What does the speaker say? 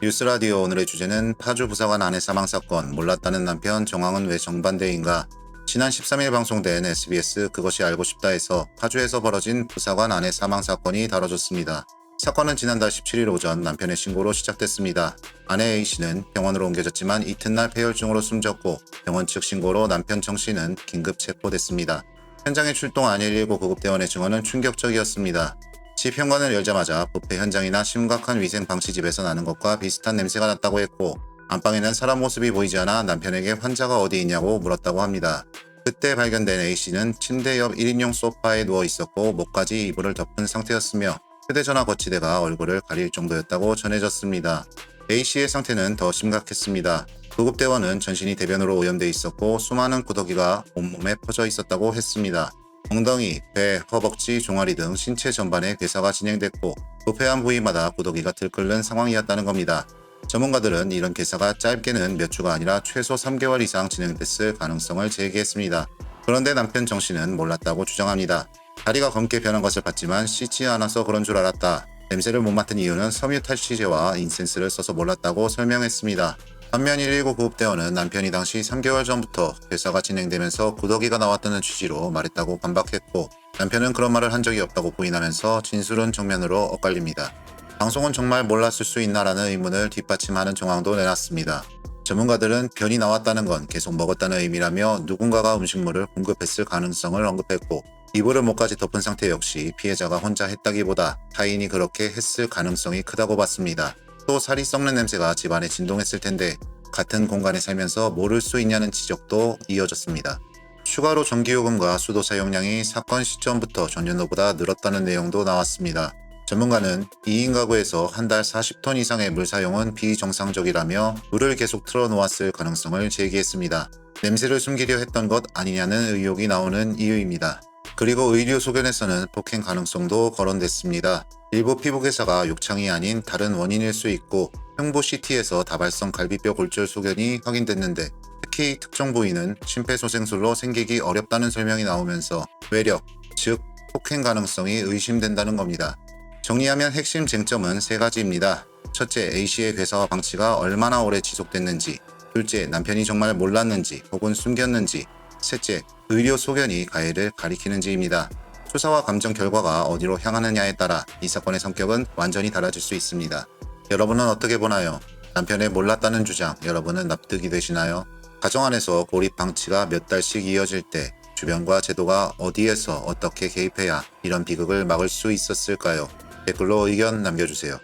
뉴스라디오 오늘의 주제는 파주 부사관 아내 사망 사건, 몰랐다는 남편, 정황은 왜 정반대인가? 지난 13일 방송된 SBS 그것이 알고 싶다에서 파주에서 벌어진 부사관 아내 사망 사건이 다뤄졌습니다. 사건은 지난달 17일 오전 남편의 신고로 시작됐습니다. 아내 A씨는 병원으로 옮겨졌지만 이튿날 폐혈증으로 숨졌고 병원 측 신고로 남편 정씨는 긴급 체포됐습니다. 현장에 출동한 119 구급대원의 증언은 충격적이었습니다. 집 현관을 열자마자 부패 현장이나 심각한 위생 방치집에서 나는 것과 비슷한 냄새가 났다고 했고 안방에는 사람 모습이 보이지 않아 남편에게 환자가 어디 있냐고 물었다고 합니다. 그때 발견된 A씨는 침대 옆 1인용 소파에 누워 있었고 목까지 이불을 덮은 상태였으며 휴대전화 거치대가 얼굴을 가릴 정도였다고 전해졌습니다. A씨의 상태는 더 심각했습니다. 구급대원은 전신이 대변으로 오염돼 있었고 수많은 구더기가 온몸에 퍼져 있었다고 했습니다. 엉덩이, 배, 허벅지, 종아리 등 신체 전반에 괴사가 진행됐고 부패한 부위마다 구더기가 들끓는 상황이었다는 겁니다. 전문가들은 이런 괴사가 짧게는 몇 주가 아니라 최소 3개월 이상 진행됐을 가능성을 제기했습니다. 그런데 남편 정씨는 몰랐다고 주장합니다. 다리가 검게 변한 것을 봤지만 씻지 않아서 그런 줄 알았다. 냄새를 못 맡은 이유는 섬유 탈취제와 인센스를 써서 몰랐다고 설명했습니다. 반면 119 구급대원은 남편이 당시 3개월 전부터 괴사가 진행되면서 구더기가 나왔다는 취지로 말했다고 반박했고 남편은 그런 말을 한 적이 없다고 부인하면서 진술은 정면으로 엇갈립니다. 방송은 정말 몰랐을 수 있나라는 의문을 뒷받침하는 정황도 내놨습니다. 전문가들은 변이 나왔다는 건 계속 먹었다는 의미라며 누군가가 음식물을 공급했을 가능성을 언급했고 이불을 목까지 덮은 상태 역시 피해자가 혼자 했다기보다 타인이 그렇게 했을 가능성이 크다고 봤습니다. 또 살이 썩는 냄새가 집안에 진동했을 텐데 같은 공간에 살면서 모를 수 있냐는 지적도 이어졌습니다. 추가로 전기요금과 수도 사용량이 사건 시점부터 전년도보다 늘었다는 내용도 나왔습니다. 전문가는 2인 가구에서 한 달 40톤 이상의 물 사용은 비정상적이라며 물을 계속 틀어놓았을 가능성을 제기했습니다. 냄새를 숨기려 했던 것 아니냐는 의혹이 나오는 이유입니다. 그리고 의료 소견에서는 폭행 가능성도 거론됐습니다. 일부 피부괴사가 욕창이 아닌 다른 원인일 수 있고 흉부 CT에서 다발성 갈비뼈 골절 소견이 확인됐는데 특히 특정 부위는 심폐소생술로 생기기 어렵다는 설명이 나오면서 외력, 즉 폭행 가능성이 의심된다는 겁니다. 정리하면 핵심 쟁점은 3가지입니다. 첫째, A씨의 괴사와 방치가 얼마나 오래 지속됐는지, 둘째, 남편이 정말 몰랐는지 혹은 숨겼는지, 셋째, 의료 소견이 가해를 가리키는지입니다. 수사와 감정 결과가 어디로 향하느냐에 따라 이 사건의 성격은 완전히 달라질 수 있습니다. 여러분은 어떻게 보나요? 남편의 몰랐다는 주장, 여러분은 납득이 되시나요? 가정 안에서 고립 방치가 몇 달씩 이어질 때 주변과 제도가 어디에서 어떻게 개입해야 이런 비극을 막을 수 있었을까요? 댓글로 의견 남겨주세요.